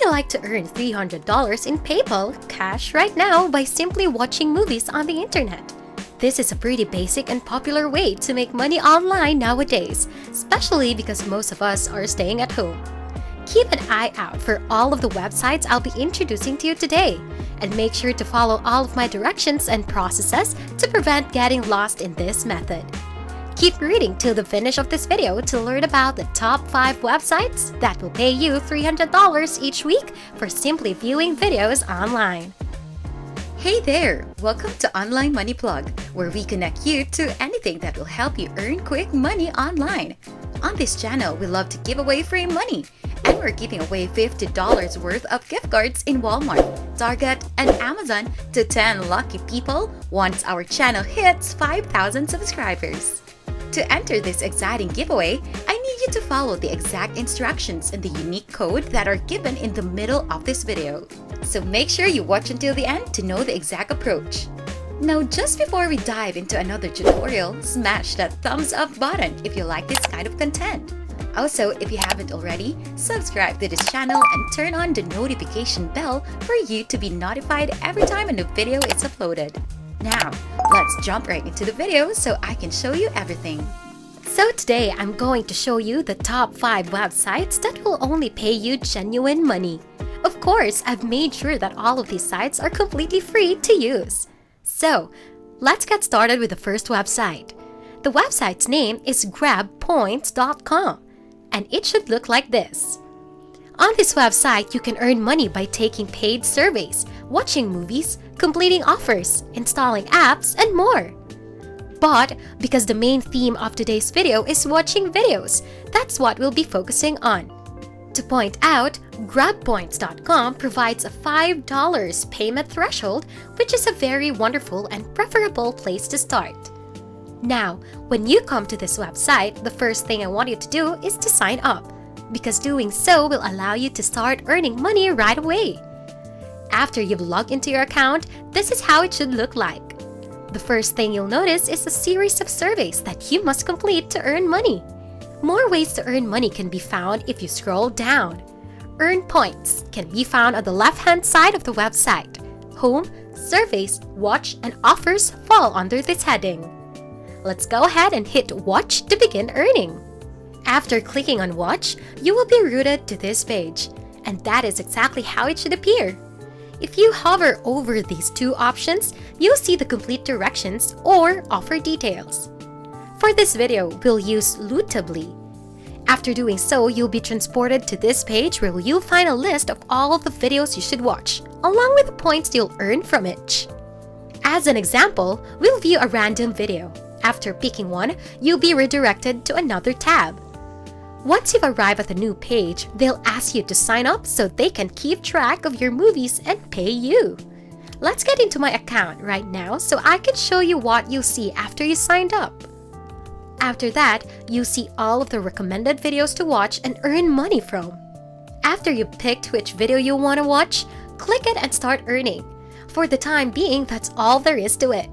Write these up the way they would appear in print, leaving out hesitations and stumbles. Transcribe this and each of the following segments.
you like to earn $300 in PayPal cash right now by simply watching movies on the internet? This is a pretty basic and popular way to make money online nowadays, especially because most of us are staying at home. Keep an eye out for all of the websites I'll be introducing to you today, and make sure to follow all of my directions and processes to prevent getting lost in this method. Keep reading till the finish of this video to learn about the top 5 websites that will pay you $300 each week for simply viewing videos online. Hey there! Welcome to Online Money Plug, where we connect you to anything that will help you earn quick money online. On this channel, we love to give away free money, and we're giving away $50 worth of gift cards in Walmart, Target, and Amazon to 10 lucky people once our channel hits 5,000 subscribers. To enter this exciting giveaway, I need you to follow the exact instructions and the unique code that are given in the middle of this video. So make sure you watch until the end to know the exact approach. Now, just before we dive into another tutorial, smash that thumbs up button if you like this kind of content. Also, if you haven't already, subscribe to this channel and turn on the notification bell for you to be notified every time a new video is uploaded. Now, let's jump right into the video so I can show you everything. So today, I'm going to show you the top 5 websites that will only pay you genuine money. Of course, I've made sure that all of these sites are completely free to use. So, let's get started with the first website. The website's name is grabpoints.com, and it should look like this. On this website, you can earn money by taking paid surveys, watching movies, completing offers, installing apps, and more. But because the main theme of today's video is watching videos, that's what we'll be focusing on. To point out, grabpoints.com provides a $5 payment threshold, which is a very wonderful and preferable place to start. Now, when you come to this website, the first thing I want you to do is to sign up, because doing so will allow you to start earning money right away. After you've logged into your account, this is how it should look like. The first thing you'll notice is a series of surveys that you must complete to earn money. More ways to earn money can be found if you scroll down. Earn points can be found on the left-hand side of the website. Home, surveys, watch, and offers fall under this heading. Let's go ahead and hit watch to begin earning. After clicking on watch, you will be routed to this page, and that is exactly how it should appear. If you hover over these two options, you'll see the complete directions or offer details. For this video, we'll use Lootably. After doing so, you'll be transported to this page where you'll find a list of all of the videos you should watch, along with the points you'll earn from each. As an example, we'll view a random video. After picking one, you'll be redirected to another tab. Once you've arrived at the new page, they'll ask you to sign up so they can keep track of your movies and pay you. Let's get into my account right now so I can show you what you'll see after you signed up. After that, you see all of the recommended videos to watch and earn money from. After you picked which video you want to watch, click it and start earning. For the time being, that's all there is to it.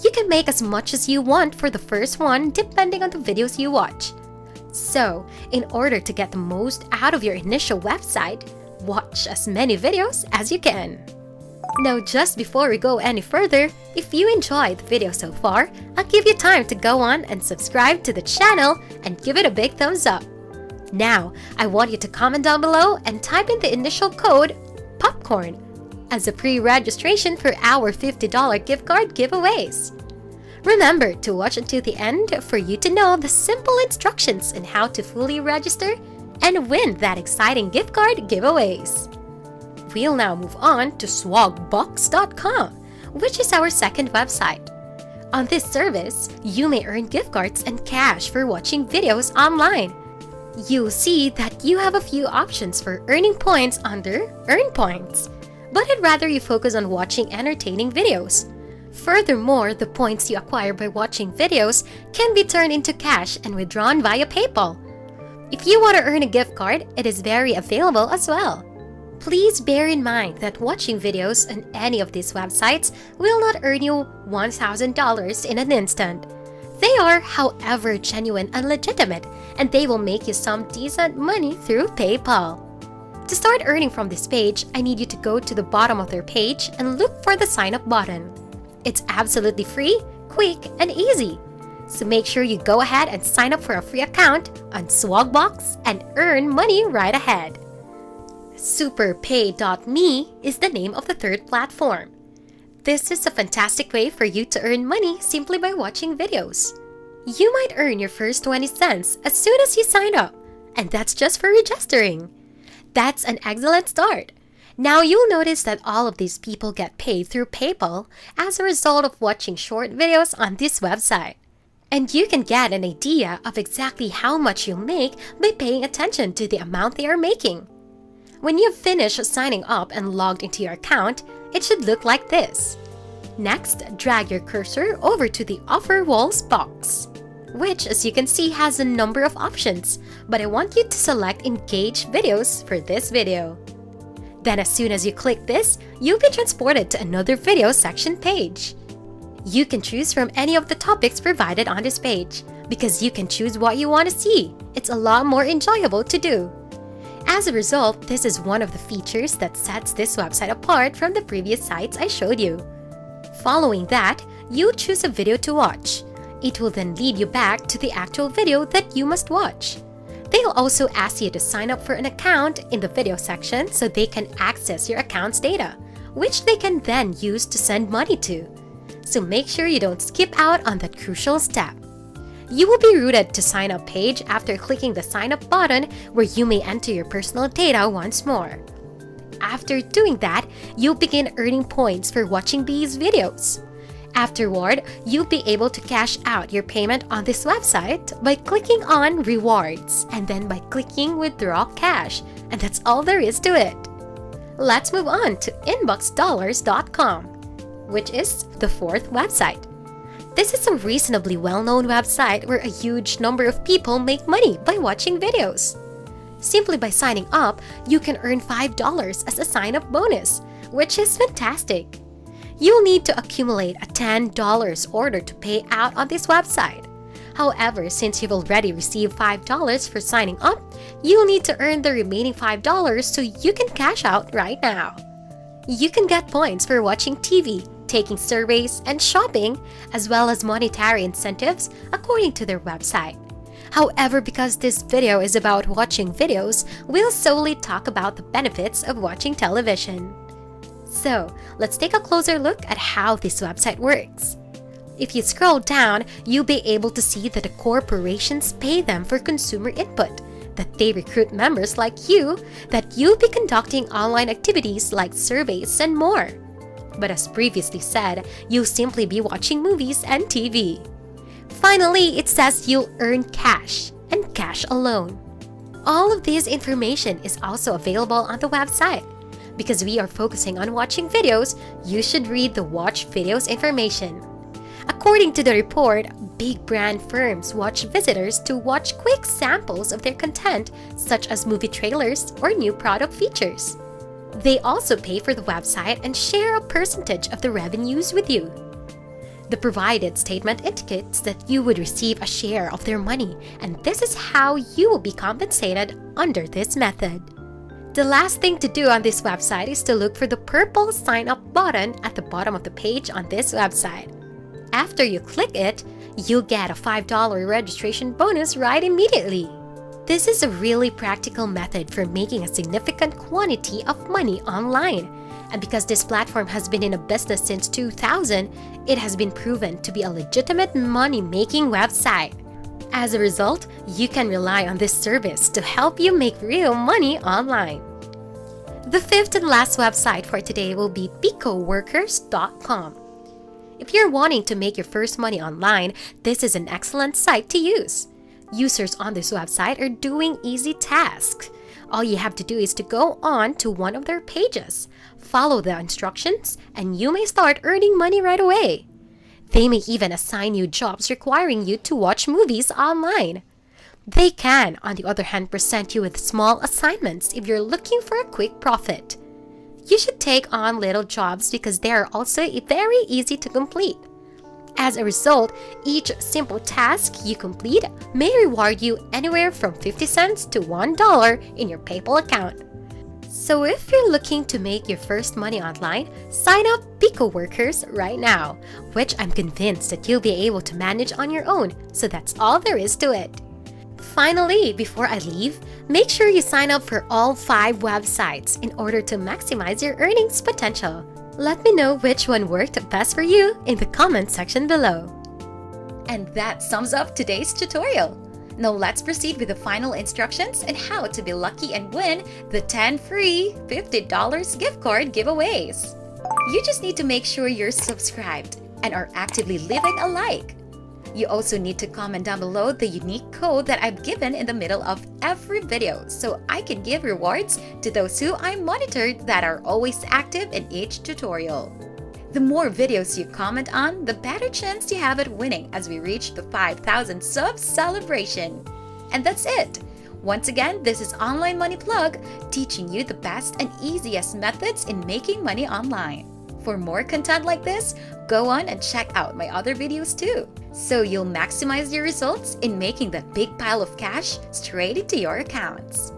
You can make as much as you want for the first one depending on the videos you watch. So, in order to get the most out of your initial website, watch as many videos as you can. Now, just before we go any further, if you enjoyed the video so far, I'll give you time to go on and subscribe to the channel and give it a big thumbs up. Now, I want you to comment down below and type in the initial code POPCORN as a pre-registration for our $50 gift card giveaways. Remember to watch until the end for you to know the simple instructions on how to fully register and win that exciting gift card giveaways. We'll now move on to SwagBox.com, which is our second website. On this service, you may earn gift cards and cash for watching videos online. You'll see that you have a few options for earning points under Earn Points, but I'd rather you focus on watching entertaining videos. Furthermore, the points you acquire by watching videos can be turned into cash and withdrawn via PayPal. If you want to earn a gift card, it is very available as well. Please bear in mind that watching videos on any of these websites will not earn you $1,000 in an instant. They are, however, genuine and legitimate, and they will make you some decent money through PayPal. To start earning from this page, I need you to go to the bottom of their page and look for the sign up button. It's absolutely free, quick, and easy. So make sure you go ahead and sign up for a free account on SwagBox and earn money right ahead. Superpay.me is the name of the third platform. This is a fantastic way for you to earn money simply by watching videos. You might earn your first 20 cents as soon as you sign up, and that's just for registering. That's an excellent start. Now you'll notice that all of these people get paid through PayPal as a result of watching short videos on this website. And you can get an idea of exactly how much you'll make by paying attention to the amount they are making. When you've finished signing up and logged into your account, it should look like this. Next, drag your cursor over to the Offer Walls box, which, as you can see, has a number of options, but I want you to select Engage Videos for this video. Then as soon as you click this, you'll be transported to another video section page. You can choose from any of the topics provided on this page, because you can choose what you want to see. It's a lot more enjoyable to do. As a result, this is one of the features that sets this website apart from the previous sites I showed you. Following that, you choose a video to watch. It will then lead you back to the actual video that you must watch. They'll also ask you to sign up for an account in the video section so they can access your account's data, which they can then use to send money to. So make sure you don't skip out on that crucial step. You will be routed to sign up page after clicking the sign up button where you may enter your personal data once more. After doing that, you'll begin earning points for watching these videos. Afterward, you'll be able to cash out your payment on this website by clicking on Rewards and then by clicking Withdraw Cash, and that's all there is to it. Let's move on to inboxdollars.com, which is the fourth website. This is a reasonably well-known website where a huge number of people make money by watching videos. Simply by signing up, you can earn $5 as a sign-up bonus, which is fantastic. You'll need to accumulate a $10 order to pay out on this website. However, since you've already received $5 for signing up, you'll need to earn the remaining $5 so you can cash out right now. You can get points for watching TV, taking surveys, and shopping, as well as monetary incentives according to their website. However, because this video is about watching videos, we'll solely talk about the benefits of watching television. So, let's take a closer look at how this website works. If you scroll down, you'll be able to see that the corporations pay them for consumer input, that they recruit members like you, that you'll be conducting online activities like surveys and more. But as previously said, you'll simply be watching movies and TV. Finally, it says you'll earn cash, and cash alone. All of this information is also available on the website. Because we are focusing on watching videos, you should read the watch videos information. According to the report, big brand firms watch visitors to watch quick samples of their content, such as movie trailers or new product features. They also pay for the website and share a percentage of the revenues with you. The provided statement indicates that you would receive a share of their money, and this is how you will be compensated under this method. The last thing to do on this website is to look for the purple sign up button at the bottom of the page on this website. After you click it, you'll get a $5 registration bonus right immediately. This is a really practical method for making a significant quantity of money online. And because this platform has been in a business since 2000, it has been proven to be a legitimate money-making website. As a result, you can rely on this service to help you make real money online. The fifth and last website for today will be Picoworkers.com. If you're wanting to make your first money online, this is an excellent site to use. Users on this website are doing easy tasks. All you have to do is to go on to one of their pages, follow the instructions, and you may start earning money right away. They may even assign you jobs requiring you to watch movies online. They can, on the other hand, present you with small assignments if you're looking for a quick profit. You should take on little jobs because they are also very easy to complete. As a result, each simple task you complete may reward you anywhere from 50 cents to $1 in your PayPal account. So if you're looking to make your first money online, sign up Picoworkers right now, which I'm convinced that you'll be able to manage on your own, so that's all there is to it. Finally, before I leave, make sure you sign up for all 5 websites in order to maximize your earnings potential. Let me know which one worked best for you in the comment section below. And that sums up today's tutorial. Now let's proceed with the final instructions on how to be lucky and win the 10 free $50 gift card giveaways. You just need to make sure you're subscribed and are actively leaving a like. You also need to comment down below the unique code that I've given in the middle of every video so I can give rewards to those who I monitored that are always active in each tutorial. The more videos you comment on, the better chance you have at winning as we reach the 5,000 subs celebration. And that's it! Once again, this is Online Money Plug, teaching you the best and easiest methods in making money online. For more content like this, go on and check out my other videos too, so you'll maximize your results in making that big pile of cash straight into your accounts.